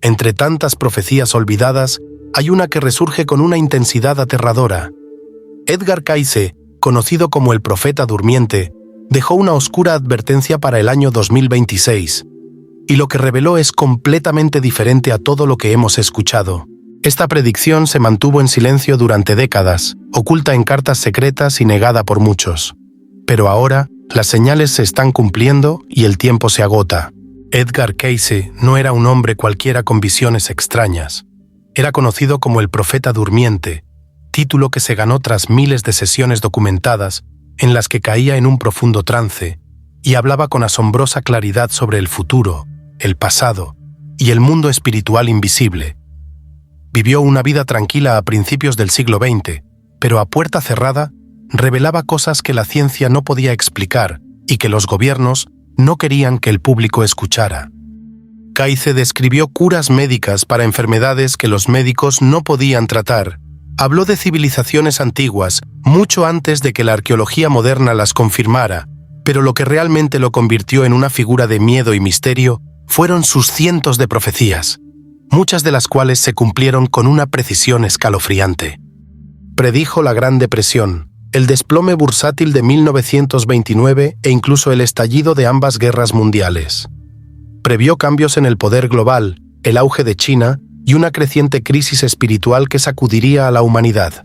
Entre tantas profecías olvidadas, hay una que resurge con una intensidad aterradora. Edgar Cayce, conocido como el profeta durmiente, dejó una oscura advertencia para el año 2026, y lo que reveló es completamente diferente a todo lo que hemos escuchado. Esta predicción se mantuvo en silencio durante décadas, oculta en cartas secretas y negada por muchos. Pero ahora, las señales se están cumpliendo y el tiempo se agota. Edgar Cayce no era un hombre cualquiera con visiones extrañas. Era conocido como el profeta durmiente, título que se ganó tras miles de sesiones documentadas en las que caía en un profundo trance y hablaba con asombrosa claridad sobre el futuro, el pasado y el mundo espiritual invisible. Vivió una vida tranquila a principios del siglo XX, pero a puerta cerrada revelaba cosas que la ciencia no podía explicar y que los gobiernos no querían que el público escuchara. Cayce describió curas médicas para enfermedades que los médicos no podían tratar. Habló de civilizaciones antiguas, mucho antes de que la arqueología moderna las confirmara, pero lo que realmente lo convirtió en una figura de miedo y misterio fueron sus cientos de profecías, muchas de las cuales se cumplieron con una precisión escalofriante. Predijo la Gran Depresión, el desplome bursátil de 1929 e incluso el estallido de ambas guerras mundiales. Previó cambios en el poder global, el auge de China y una creciente crisis espiritual que sacudiría a la humanidad.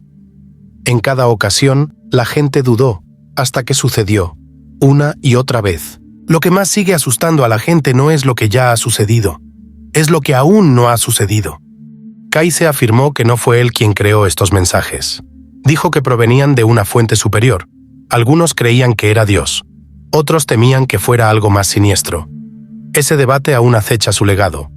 En cada ocasión, la gente dudó, hasta que sucedió, una y otra vez. Lo que más sigue asustando a la gente no es lo que ya ha sucedido, es lo que aún no ha sucedido. Cayce afirmó que no fue él quien creó estos mensajes. Dijo que provenían de una fuente superior. Algunos creían que era Dios. Otros temían que fuera algo más siniestro. Ese debate aún acecha su legado.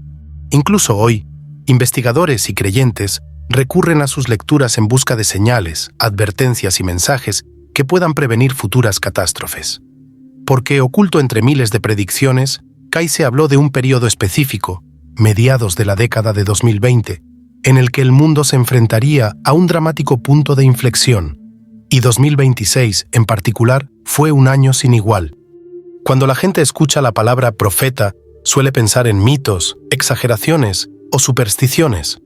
Incluso hoy, investigadores y creyentes recurren a sus lecturas en busca de señales, advertencias y mensajes que puedan prevenir futuras catástrofes. Porque oculto entre miles de predicciones, Cayce habló de un periodo específico, mediados de la década de 2020, en el que el mundo se enfrentaría a un dramático punto de inflexión, y 2026, en particular, fue un año sin igual. Cuando la gente escucha la palabra profeta, suele pensar en mitos, exageraciones o supersticiones,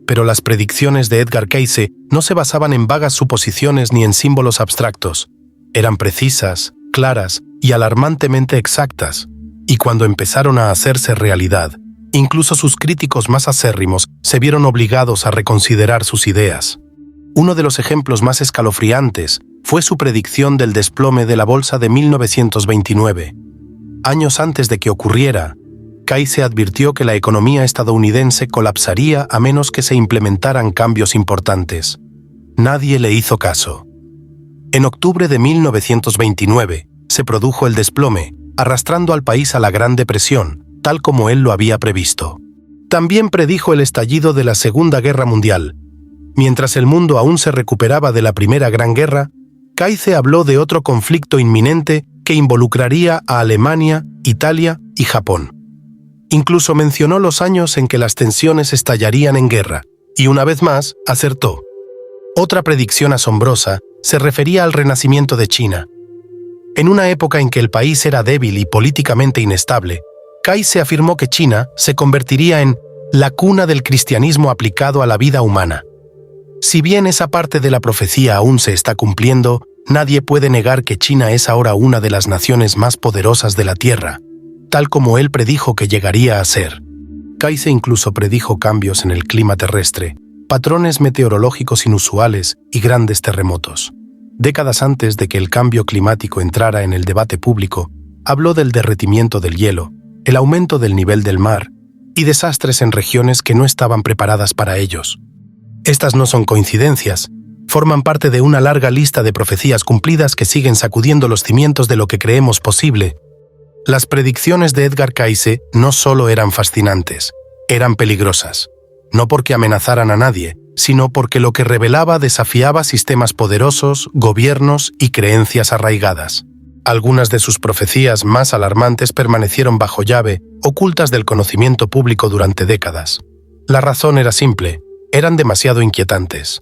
pero las predicciones de Edgar Cayce no se basaban en vagas suposiciones ni en símbolos abstractos. Eran precisas, claras y alarmantemente exactas, y cuando empezaron a hacerse realidad, incluso sus críticos más acérrimos se vieron obligados a reconsiderar sus ideas. Uno de los ejemplos más escalofriantes fue su predicción del desplome de la bolsa de 1929. Años antes de que ocurriera, Cayce advirtió que la economía estadounidense colapsaría a menos que se implementaran cambios importantes. Nadie le hizo caso. En octubre de 1929 se produjo el desplome, arrastrando al país a la Gran Depresión, tal como él lo había previsto. También predijo el estallido de la Segunda Guerra Mundial. Mientras el mundo aún se recuperaba de la Primera Gran Guerra, Cayce habló de otro conflicto inminente que involucraría a Alemania, Italia y Japón. Incluso mencionó los años en que las tensiones estallarían en guerra, y una vez más, acertó. Otra predicción asombrosa se refería al renacimiento de China. En una época en que el país era débil y políticamente inestable, Cayce afirmó que China se convertiría en la cuna del cristianismo aplicado a la vida humana. Si bien esa parte de la profecía aún se está cumpliendo, nadie puede negar que China es ahora una de las naciones más poderosas de la Tierra, tal como él predijo que llegaría a ser. Cayce incluso predijo cambios en el clima terrestre, patrones meteorológicos inusuales y grandes terremotos. Décadas antes de que el cambio climático entrara en el debate público, habló del derretimiento del hielo, el aumento del nivel del mar y desastres en regiones que no estaban preparadas para ellos. Estas no son coincidencias, forman parte de una larga lista de profecías cumplidas que siguen sacudiendo los cimientos de lo que creemos posible. Las predicciones de Edgar Cayce no solo eran fascinantes, eran peligrosas, no porque amenazaran a nadie, sino porque lo que revelaba desafiaba sistemas poderosos, gobiernos y creencias arraigadas. Algunas de sus profecías más alarmantes permanecieron bajo llave, ocultas del conocimiento público durante décadas. La razón era simple, eran demasiado inquietantes.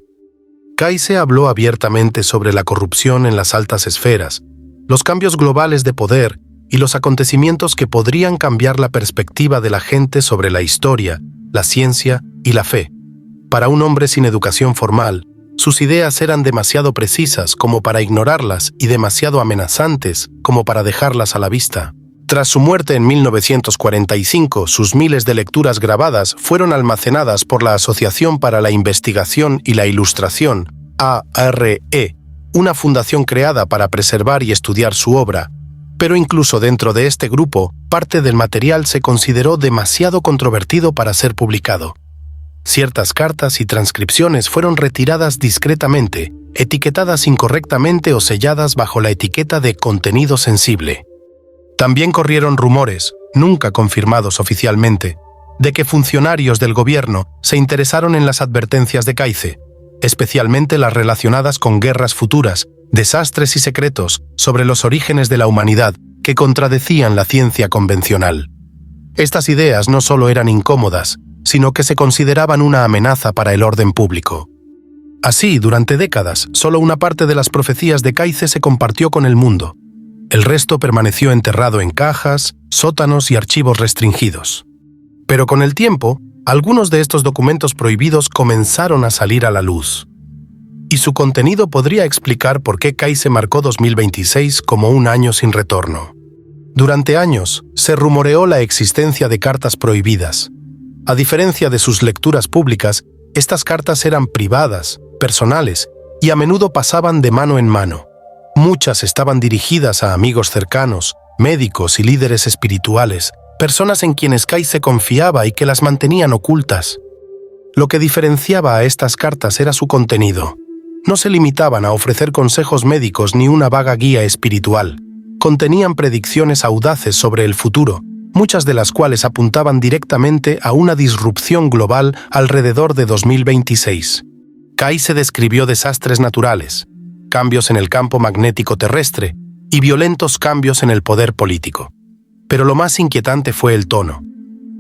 Cayce habló abiertamente sobre la corrupción en las altas esferas, los cambios globales de poder y los acontecimientos que podrían cambiar la perspectiva de la gente sobre la historia la ciencia y la fe. Para un hombre sin educación formal, sus ideas eran demasiado precisas como para ignorarlas y demasiado amenazantes como para dejarlas a la vista. Tras su muerte en 1945, sus miles de lecturas grabadas fueron almacenadas por la Asociación para la Investigación y la Ilustración, ARE, una fundación creada para preservar y estudiar su obra. Pero incluso dentro de este grupo, parte del material se consideró demasiado controvertido para ser publicado. Ciertas cartas y transcripciones fueron retiradas discretamente, etiquetadas incorrectamente o selladas bajo la etiqueta de contenido sensible. También corrieron rumores, nunca confirmados oficialmente, de que funcionarios del gobierno se interesaron en las advertencias de Kayce, especialmente las relacionadas con guerras futuras, desastres y secretos sobre los orígenes de la humanidad que contradecían la ciencia convencional. Estas ideas no solo eran incómodas, sino que se consideraban una amenaza para el orden público. Así, durante décadas, solo una parte de las profecías de Kayce se compartió con el mundo. El resto permaneció enterrado en cajas, sótanos y archivos restringidos. Pero con el tiempo, algunos de estos documentos prohibidos comenzaron a salir a la luz. Y su contenido podría explicar por qué Kayce marcó 2026 como un año sin retorno. Durante años, se rumoreó la existencia de cartas prohibidas. A diferencia de sus lecturas públicas, estas cartas eran privadas, personales, y a menudo pasaban de mano en mano. Muchas estaban dirigidas a amigos cercanos, médicos y líderes espirituales, personas en quienes Kayce confiaba y que las mantenían ocultas. Lo que diferenciaba a estas cartas era su contenido. No se limitaban a ofrecer consejos médicos ni una vaga guía espiritual. Contenían predicciones audaces sobre el futuro, muchas de las cuales apuntaban directamente a una disrupción global alrededor de 2026. Kayce describió desastres naturales, cambios en el campo magnético terrestre y violentos cambios en el poder político. Pero lo más inquietante fue el tono.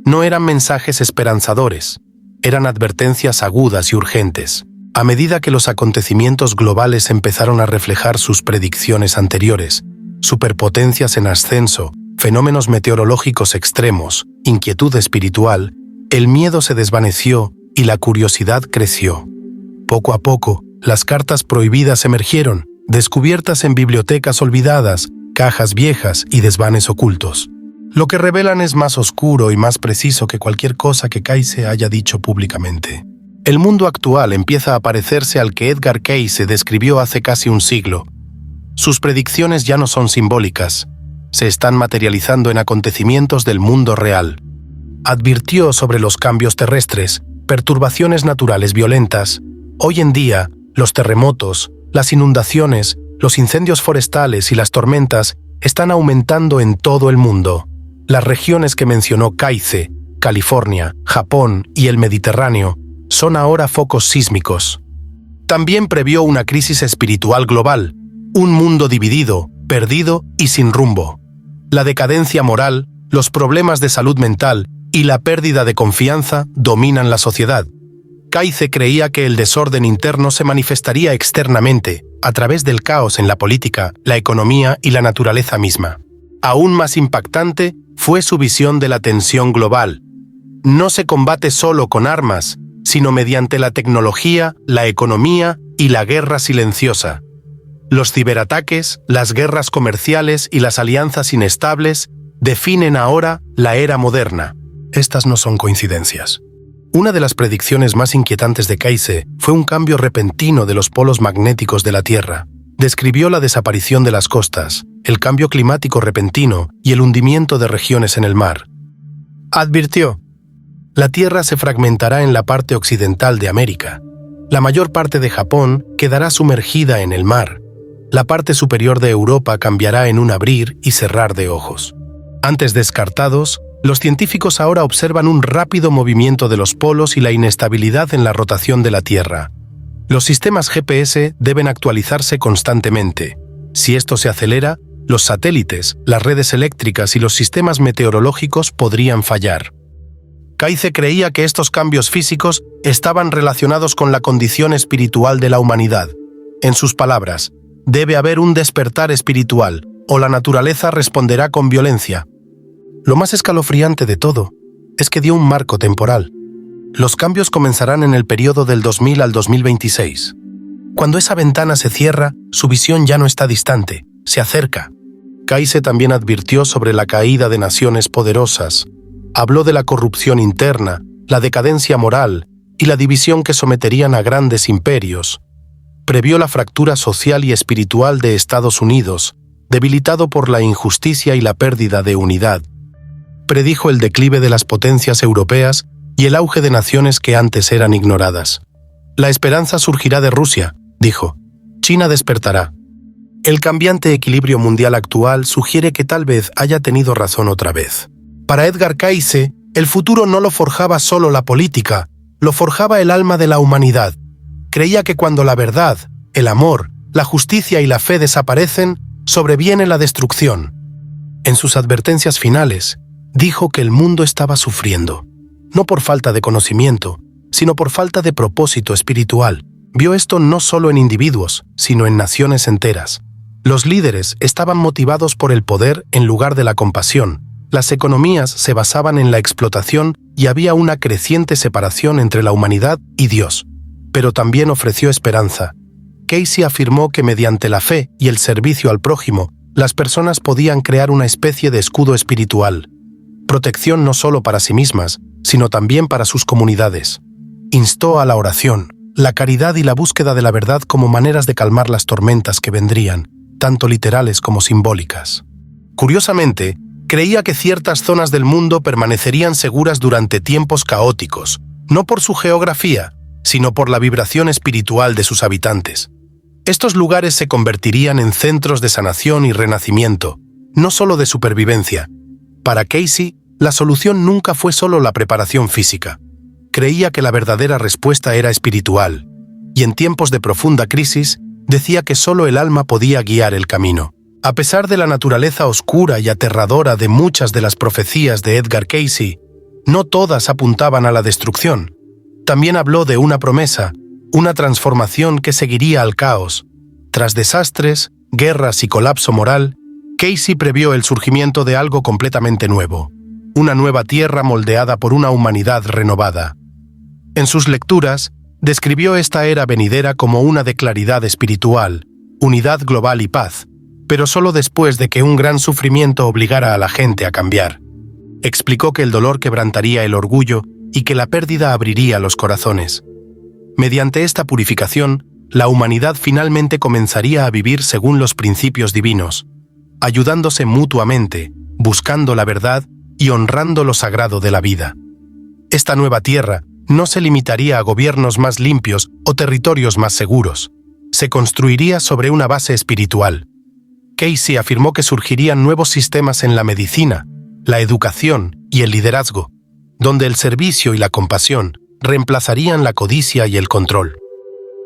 No eran mensajes esperanzadores, eran advertencias agudas y urgentes. A medida que los acontecimientos globales empezaron a reflejar sus predicciones anteriores, superpotencias en ascenso, fenómenos meteorológicos extremos, inquietud espiritual, el miedo se desvaneció y la curiosidad creció. Poco a poco, las cartas prohibidas emergieron, descubiertas en bibliotecas olvidadas, cajas viejas y desvanes ocultos. Lo que revelan es más oscuro y más preciso que cualquier cosa que Kayce haya dicho públicamente. El mundo actual empieza a parecerse al que Edgar Cayce describió hace casi un siglo. Sus predicciones ya no son simbólicas, se están materializando en acontecimientos del mundo real. Advirtió sobre los cambios terrestres, perturbaciones naturales violentas. Hoy en día, los terremotos, las inundaciones, los incendios forestales y las tormentas están aumentando en todo el mundo. Las regiones que mencionó Kayce, California, Japón y el Mediterráneo, son ahora focos sísmicos. También previó una crisis espiritual global, un mundo dividido, perdido y sin rumbo. La decadencia moral, los problemas de salud mental y la pérdida de confianza dominan la sociedad. Kayce creía que el desorden interno se manifestaría externamente, a través del caos en la política, la economía y la naturaleza misma. Aún más impactante fue su visión de la tensión global. No se combate solo con armas, sino mediante la tecnología, la economía y la guerra silenciosa. Los ciberataques, las guerras comerciales y las alianzas inestables definen ahora la era moderna. Estas no son coincidencias. Una de las predicciones más inquietantes de Kayce fue un cambio repentino de los polos magnéticos de la Tierra. Describió la desaparición de las costas, el cambio climático repentino y el hundimiento de regiones en el mar. Advirtió: la Tierra se fragmentará en la parte occidental de América. La mayor parte de Japón quedará sumergida en el mar. La parte superior de Europa cambiará en un abrir y cerrar de ojos. Antes descartados, los científicos ahora observan un rápido movimiento de los polos y la inestabilidad en la rotación de la Tierra. Los sistemas GPS deben actualizarse constantemente. Si esto se acelera, los satélites, las redes eléctricas y los sistemas meteorológicos podrían fallar. Kayce creía que estos cambios físicos estaban relacionados con la condición espiritual de la humanidad. En sus palabras, debe haber un despertar espiritual, o la naturaleza responderá con violencia. Lo más escalofriante de todo es que dio un marco temporal. Los cambios comenzarán en el periodo del 2000 al 2026. Cuando esa ventana se cierra, su visión ya no está distante, se acerca. Kaise también advirtió sobre la caída de naciones poderosas. Habló de la corrupción interna, la decadencia moral y la división que someterían a grandes imperios. Previó la fractura social y espiritual de Estados Unidos, debilitado por la injusticia y la pérdida de unidad. Predijo el declive de las potencias europeas y el auge de naciones que antes eran ignoradas. La esperanza surgirá de Rusia, dijo. China despertará. El cambiante equilibrio mundial actual sugiere que tal vez haya tenido razón otra vez. Para Edgar Cayce, el futuro no lo forjaba solo la política, lo forjaba el alma de la humanidad. Creía que cuando la verdad, el amor, la justicia y la fe desaparecen, sobreviene la destrucción. En sus advertencias finales, dijo que el mundo estaba sufriendo, no por falta de conocimiento, sino por falta de propósito espiritual. Vio esto no solo en individuos, sino en naciones enteras. Los líderes estaban motivados por el poder en lugar de la compasión. Las economías se basaban en la explotación y había una creciente separación entre la humanidad y Dios. Pero también ofreció esperanza. Cayce afirmó que mediante la fe y el servicio al prójimo, las personas podían crear una especie de escudo espiritual. Protección no solo para sí mismas, sino también para sus comunidades. Instó a la oración, la caridad y la búsqueda de la verdad como maneras de calmar las tormentas que vendrían, tanto literales como simbólicas. Curiosamente, creía que ciertas zonas del mundo permanecerían seguras durante tiempos caóticos, no por su geografía, sino por la vibración espiritual de sus habitantes. Estos lugares se convertirían en centros de sanación y renacimiento, no solo de supervivencia. Para Cayce, la solución nunca fue solo la preparación física. Creía que la verdadera respuesta era espiritual, y en tiempos de profunda crisis, decía que solo el alma podía guiar el camino. A pesar de la naturaleza oscura y aterradora de muchas de las profecías de Edgar Cayce, no todas apuntaban a la destrucción. También habló de una promesa, una transformación que seguiría al caos. Tras desastres, guerras y colapso moral, Cayce previó el surgimiento de algo completamente nuevo, una nueva tierra moldeada por una humanidad renovada. En sus lecturas, describió esta era venidera como una de claridad espiritual, unidad global y paz, pero solo después de que un gran sufrimiento obligara a la gente a cambiar. Explicó que el dolor quebrantaría el orgullo y que la pérdida abriría los corazones. Mediante esta purificación, la humanidad finalmente comenzaría a vivir según los principios divinos, ayudándose mutuamente, buscando la verdad y honrando lo sagrado de la vida. Esta nueva tierra no se limitaría a gobiernos más limpios o territorios más seguros. Se construiría sobre una base espiritual. Cayce afirmó que surgirían nuevos sistemas en la medicina, la educación y el liderazgo, donde el servicio y la compasión reemplazarían la codicia y el control.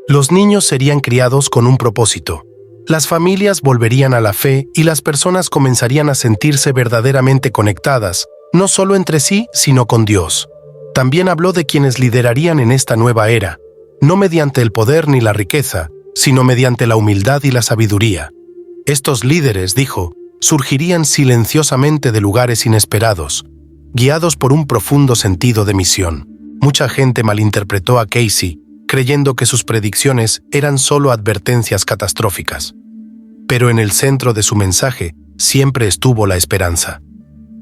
Los niños serían criados con un propósito. Las familias volverían a la fe y las personas comenzarían a sentirse verdaderamente conectadas, no solo entre sí, sino con Dios. También habló de quienes liderarían en esta nueva era, no mediante el poder ni la riqueza, sino mediante la humildad y la sabiduría. Estos líderes, dijo, surgirían silenciosamente de lugares inesperados, guiados por un profundo sentido de misión. Mucha gente malinterpretó a Cayce, creyendo que sus predicciones eran solo advertencias catastróficas. Pero en el centro de su mensaje siempre estuvo la esperanza.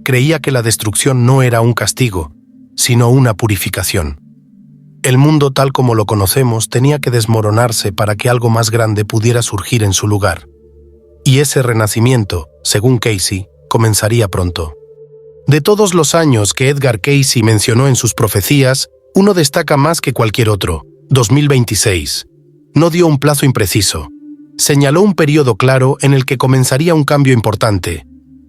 Creía que la destrucción no era un castigo, sino una purificación. El mundo tal como lo conocemos tenía que desmoronarse para que algo más grande pudiera surgir en su lugar. Y ese renacimiento, según Cayce, comenzaría pronto. De todos los años que Edgar Cayce mencionó en sus profecías, uno destaca más que cualquier otro: 2026. No dio un plazo impreciso. Señaló un periodo claro en el que comenzaría un cambio importante.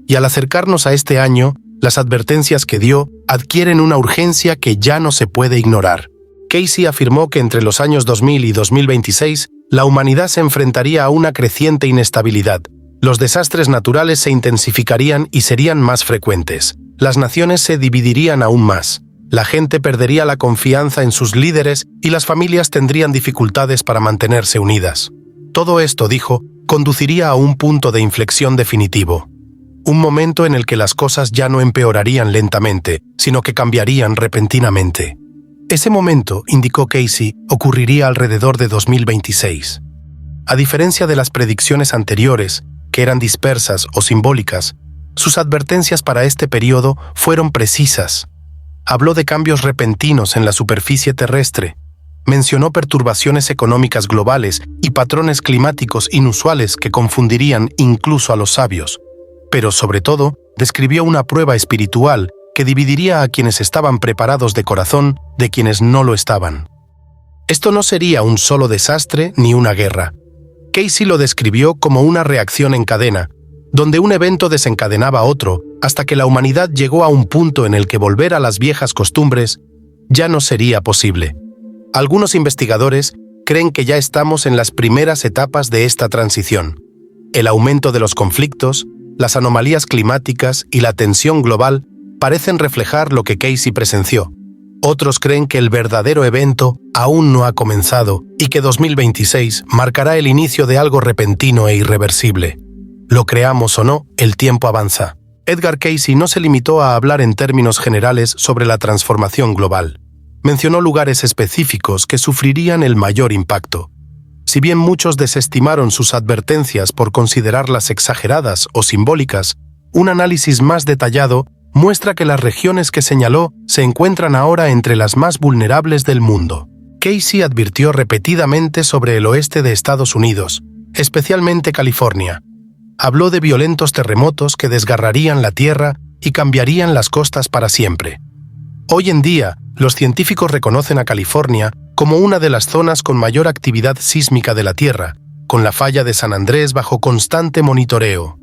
Y al acercarnos a este año, las advertencias que dio adquieren una urgencia que ya no se puede ignorar. Cayce afirmó que entre los años 2000 y 2026, la humanidad se enfrentaría a una creciente inestabilidad. Los desastres naturales se intensificarían y serían más frecuentes. Las naciones se dividirían aún más. La gente perdería la confianza en sus líderes y las familias tendrían dificultades para mantenerse unidas. Todo esto, dijo, conduciría a un punto de inflexión definitivo. Un momento en el que las cosas ya no empeorarían lentamente, sino que cambiarían repentinamente. Ese momento, indicó Casey, ocurriría alrededor de 2026. A diferencia de las predicciones anteriores, que eran dispersas o simbólicas, sus advertencias para este periodo fueron precisas. Habló de cambios repentinos en la superficie terrestre, mencionó perturbaciones económicas globales y patrones climáticos inusuales que confundirían incluso a los sabios, pero sobre todo describió una prueba espiritual que dividiría a quienes estaban preparados de corazón de quienes no lo estaban. Esto no sería un solo desastre ni una guerra. Casey lo describió como una reacción en cadena, donde un evento desencadenaba otro hasta que la humanidad llegó a un punto en el que volver a las viejas costumbres ya no sería posible. Algunos investigadores creen que ya estamos en las primeras etapas de esta transición. El aumento de los conflictos, las anomalías climáticas y la tensión global parecen reflejar lo que Casey presenció. Otros creen que el verdadero evento aún no ha comenzado y que 2026 marcará el inicio de algo repentino e irreversible. Lo creamos o no, el tiempo avanza. Edgar Casey no se limitó a hablar en términos generales sobre la transformación global. Mencionó lugares específicos que sufrirían el mayor impacto. Si bien muchos desestimaron sus advertencias por considerarlas exageradas o simbólicas, un análisis más detallado muestra que las regiones que señaló se encuentran ahora entre las más vulnerables del mundo. Casey advirtió repetidamente sobre el oeste de Estados Unidos, especialmente California. Habló de violentos terremotos que desgarrarían la tierra y cambiarían las costas para siempre. Hoy en día, los científicos reconocen a California como una de las zonas con mayor actividad sísmica de la Tierra, con la falla de San Andrés bajo constante monitoreo.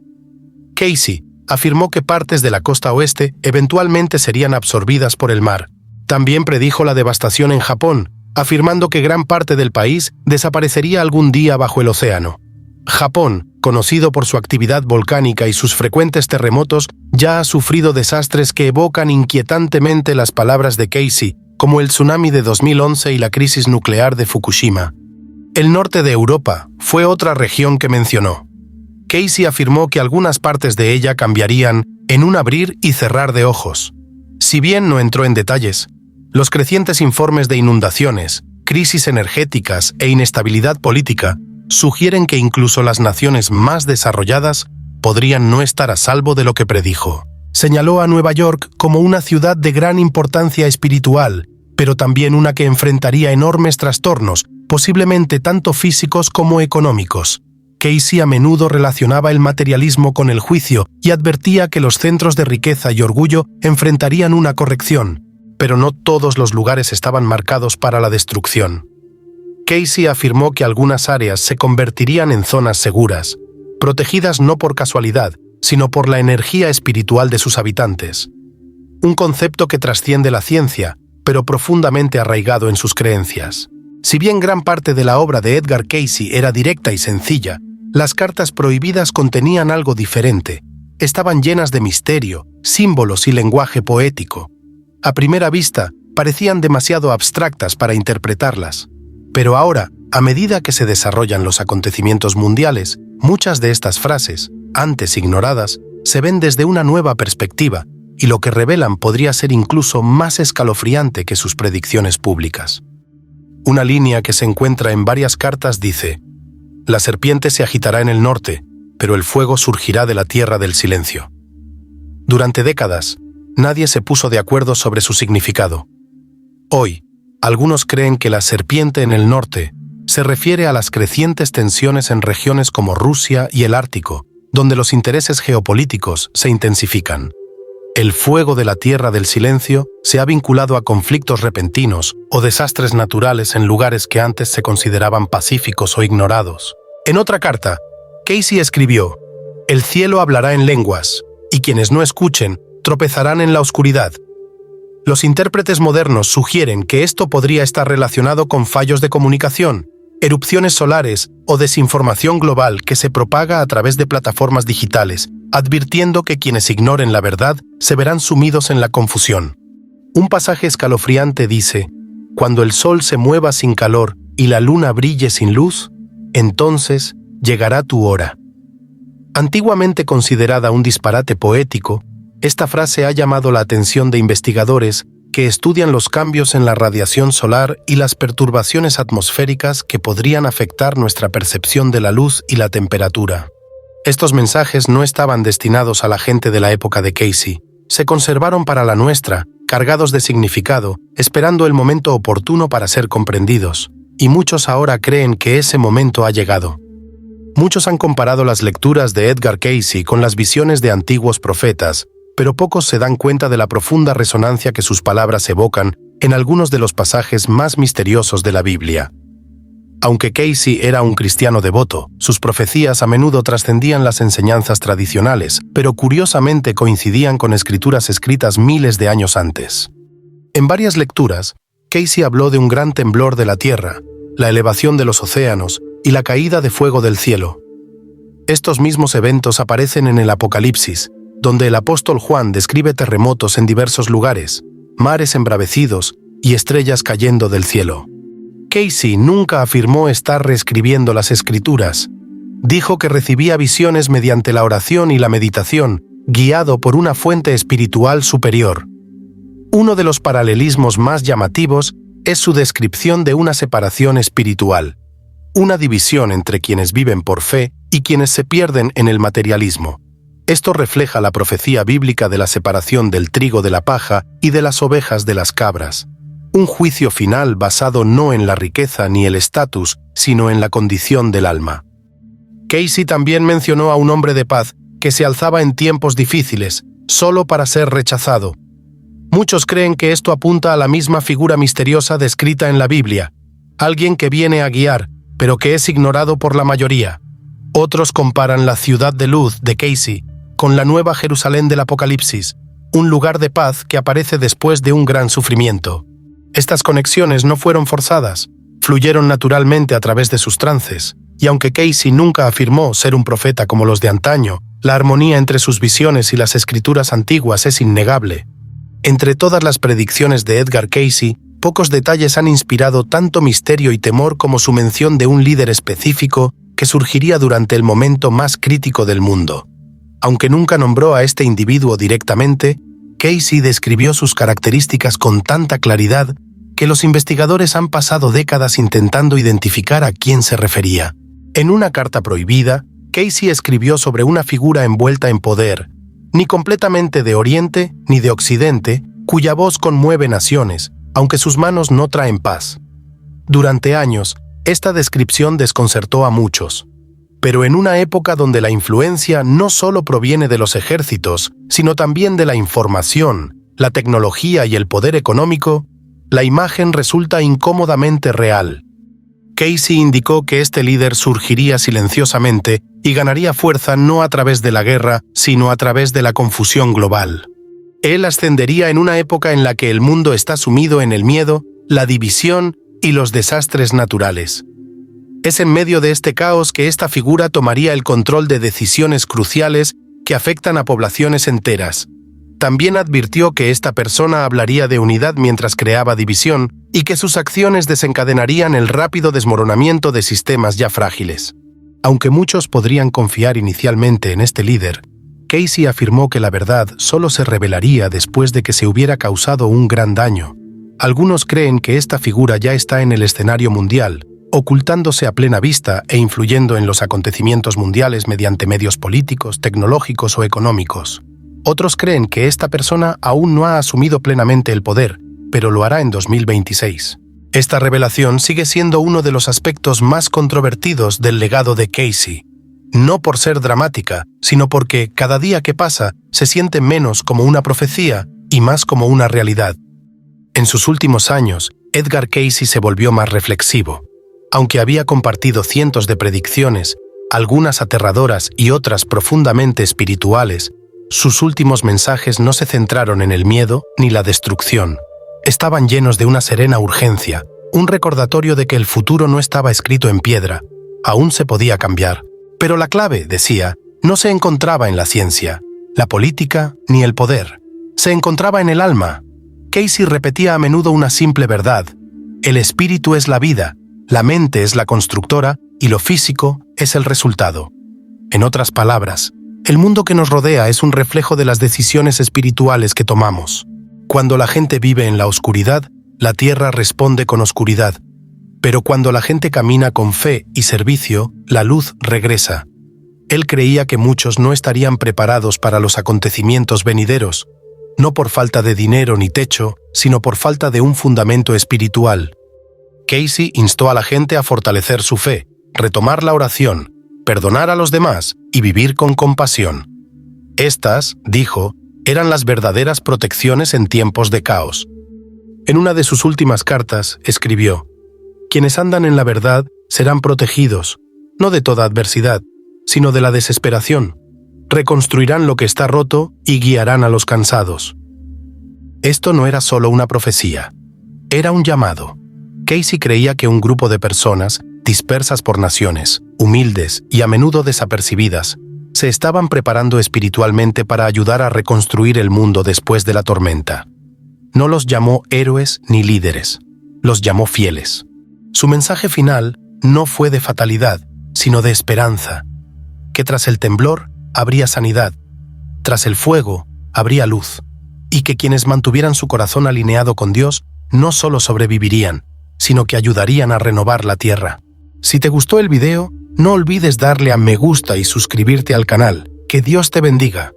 Casey afirmó que partes de la costa oeste eventualmente serían absorbidas por el mar. También predijo la devastación en Japón, afirmando que gran parte del país desaparecería algún día bajo el océano. Japón, conocido por su actividad volcánica y sus frecuentes terremotos, ya ha sufrido desastres que evocan inquietantemente las palabras de Casey, como el tsunami de 2011 y la crisis nuclear de Fukushima. El norte de Europa fue otra región que mencionó. Casey afirmó que algunas partes de ella cambiarían en un abrir y cerrar de ojos. Si bien no entró en detalles, los crecientes informes de inundaciones, crisis energéticas e inestabilidad política sugieren que incluso las naciones más desarrolladas podrían no estar a salvo de lo que predijo. Señaló a Nueva York como una ciudad de gran importancia espiritual, pero también una que enfrentaría enormes trastornos, posiblemente tanto físicos como económicos. Casey a menudo relacionaba el materialismo con el juicio y advertía que los centros de riqueza y orgullo enfrentarían una corrección, pero no todos los lugares estaban marcados para la destrucción. Casey afirmó que algunas áreas se convertirían en zonas seguras, protegidas no por casualidad, sino por la energía espiritual de sus habitantes. Un concepto que trasciende la ciencia, pero profundamente arraigado en sus creencias. Si bien gran parte de la obra de Edgar Casey era directa y sencilla, las cartas prohibidas contenían algo diferente. Estaban llenas de misterio, símbolos y lenguaje poético. A primera vista, parecían demasiado abstractas para interpretarlas. Pero ahora, a medida que se desarrollan los acontecimientos mundiales, muchas de estas frases, antes ignoradas, se ven desde una nueva perspectiva, y lo que revelan podría ser incluso más escalofriante que sus predicciones públicas. Una línea que se encuentra en varias cartas dice: «La serpiente se agitará en el norte, pero el fuego surgirá de la tierra del silencio». Durante décadas, nadie se puso de acuerdo sobre su significado. Hoy, algunos creen que la serpiente en el norte se refiere a las crecientes tensiones en regiones como Rusia y el Ártico, donde los intereses geopolíticos se intensifican. El fuego de la tierra del silencio se ha vinculado a conflictos repentinos o desastres naturales en lugares que antes se consideraban pacíficos o ignorados. En otra carta, Casey escribió: «El cielo hablará en lenguas, y quienes no escuchen tropezarán en la oscuridad». Los intérpretes modernos sugieren que esto podría estar relacionado con fallos de comunicación, erupciones solares o desinformación global que se propaga a través de plataformas digitales, advirtiendo que quienes ignoren la verdad se verán sumidos en la confusión. Un pasaje escalofriante dice: «Cuando el sol se mueva sin calor y la luna brille sin luz, entonces llegará tu hora». Antiguamente considerada un disparate poético, esta frase ha llamado la atención de investigadores que estudian los cambios en la radiación solar y las perturbaciones atmosféricas que podrían afectar nuestra percepción de la luz y la temperatura. Estos mensajes no estaban destinados a la gente de la época de Casey. Se conservaron para la nuestra, cargados de significado, esperando el momento oportuno para ser comprendidos, y muchos ahora creen que ese momento ha llegado. Muchos han comparado las lecturas de Edgar Cayce con las visiones de antiguos profetas, pero pocos se dan cuenta de la profunda resonancia que sus palabras evocan en algunos de los pasajes más misteriosos de la Biblia. Aunque Cayce era un cristiano devoto, sus profecías a menudo trascendían las enseñanzas tradicionales, pero curiosamente coincidían con escrituras escritas miles de años antes. En varias lecturas, Cayce habló de un gran temblor de la tierra, la elevación de los océanos y la caída de fuego del cielo. Estos mismos eventos aparecen en el Apocalipsis, donde el apóstol Juan describe terremotos en diversos lugares, mares embravecidos y estrellas cayendo del cielo. Cayce nunca afirmó estar reescribiendo las Escrituras. Dijo que recibía visiones mediante la oración y la meditación, guiado por una fuente espiritual superior. Uno de los paralelismos más llamativos es su descripción de una separación espiritual, una división entre quienes viven por fe y quienes se pierden en el materialismo. Esto refleja la profecía bíblica de la separación del trigo de la paja y de las ovejas de las cabras. Un juicio final basado no en la riqueza ni el estatus, sino en la condición del alma. Cayce también mencionó a un hombre de paz que se alzaba en tiempos difíciles, solo para ser rechazado. Muchos creen que esto apunta a la misma figura misteriosa descrita en la Biblia, alguien que viene a guiar, pero que es ignorado por la mayoría. Otros comparan la ciudad de luz de Cayce con la Nueva Jerusalén del Apocalipsis, un lugar de paz que aparece después de un gran sufrimiento. Estas conexiones no fueron forzadas, fluyeron naturalmente a través de sus trances, y aunque Cayce nunca afirmó ser un profeta como los de antaño, la armonía entre sus visiones y las escrituras antiguas es innegable. Entre todas las predicciones de Edgar Cayce, pocos detalles han inspirado tanto misterio y temor como su mención de un líder específico que surgiría durante el momento más crítico del mundo. Aunque nunca nombró a este individuo directamente, Cayce describió sus características con tanta claridad que los investigadores han pasado décadas intentando identificar a quién se refería. En una carta prohibida, Cayce escribió sobre una figura envuelta en poder, ni completamente de Oriente ni de Occidente, cuya voz conmueve naciones, aunque sus manos no traen paz. Durante años, esta descripción desconcertó a muchos. Pero en una época donde la influencia no solo proviene de los ejércitos, sino también de la información, la tecnología y el poder económico, la imagen resulta incómodamente real. Cayce indicó que este líder surgiría silenciosamente y ganaría fuerza no a través de la guerra, sino a través de la confusión global. Él ascendería en una época en la que el mundo está sumido en el miedo, la división y los desastres naturales. Es en medio de este caos que esta figura tomaría el control de decisiones cruciales que afectan a poblaciones enteras. También advirtió que esta persona hablaría de unidad mientras creaba división y que sus acciones desencadenarían el rápido desmoronamiento de sistemas ya frágiles. Aunque muchos podrían confiar inicialmente en este líder, Cayce afirmó que la verdad solo se revelaría después de que se hubiera causado un gran daño. Algunos creen que esta figura ya está en el escenario mundial, ocultándose a plena vista e influyendo en los acontecimientos mundiales mediante medios políticos, tecnológicos o económicos. Otros creen que esta persona aún no ha asumido plenamente el poder, pero lo hará en 2026. Esta revelación sigue siendo uno de los aspectos más controvertidos del legado de Cayce, no por ser dramática, sino porque cada día que pasa se siente menos como una profecía y más como una realidad. En sus últimos años, Edgar Cayce se volvió más reflexivo. Aunque había compartido cientos de predicciones, algunas aterradoras y otras profundamente espirituales, sus últimos mensajes no se centraron en el miedo ni la destrucción. Estaban llenos de una serena urgencia, un recordatorio de que el futuro no estaba escrito en piedra, aún se podía cambiar. Pero la clave, decía, no se encontraba en la ciencia, la política ni el poder. Se encontraba en el alma. Cayce repetía a menudo una simple verdad: el espíritu es la vida, la mente es la constructora y lo físico es el resultado. En otras palabras, el mundo que nos rodea es un reflejo de las decisiones espirituales que tomamos. Cuando la gente vive en la oscuridad, la tierra responde con oscuridad. Pero cuando la gente camina con fe y servicio, la luz regresa. Él creía que muchos no estarían preparados para los acontecimientos venideros, no por falta de dinero ni techo, sino por falta de un fundamento espiritual. Casey instó a la gente a fortalecer su fe, retomar la oración, perdonar a los demás y vivir con compasión. Estas, dijo, eran las verdaderas protecciones en tiempos de caos. En una de sus últimas cartas, escribió: «Quienes andan en la verdad serán protegidos, no de toda adversidad, sino de la desesperación. Reconstruirán lo que está roto y guiarán a los cansados». Esto no era solo una profecía, era un llamado. Casey creía que un grupo de personas, dispersas por naciones, humildes y a menudo desapercibidas, se estaban preparando espiritualmente para ayudar a reconstruir el mundo después de la tormenta. No los llamó héroes ni líderes, los llamó fieles. Su mensaje final no fue de fatalidad, sino de esperanza, que tras el temblor habría sanidad, tras el fuego habría luz, y que quienes mantuvieran su corazón alineado con Dios no solo sobrevivirían, sino que ayudarían a renovar la tierra. Si te gustó el video, no olvides darle a me gusta y suscribirte al canal. Que Dios te bendiga.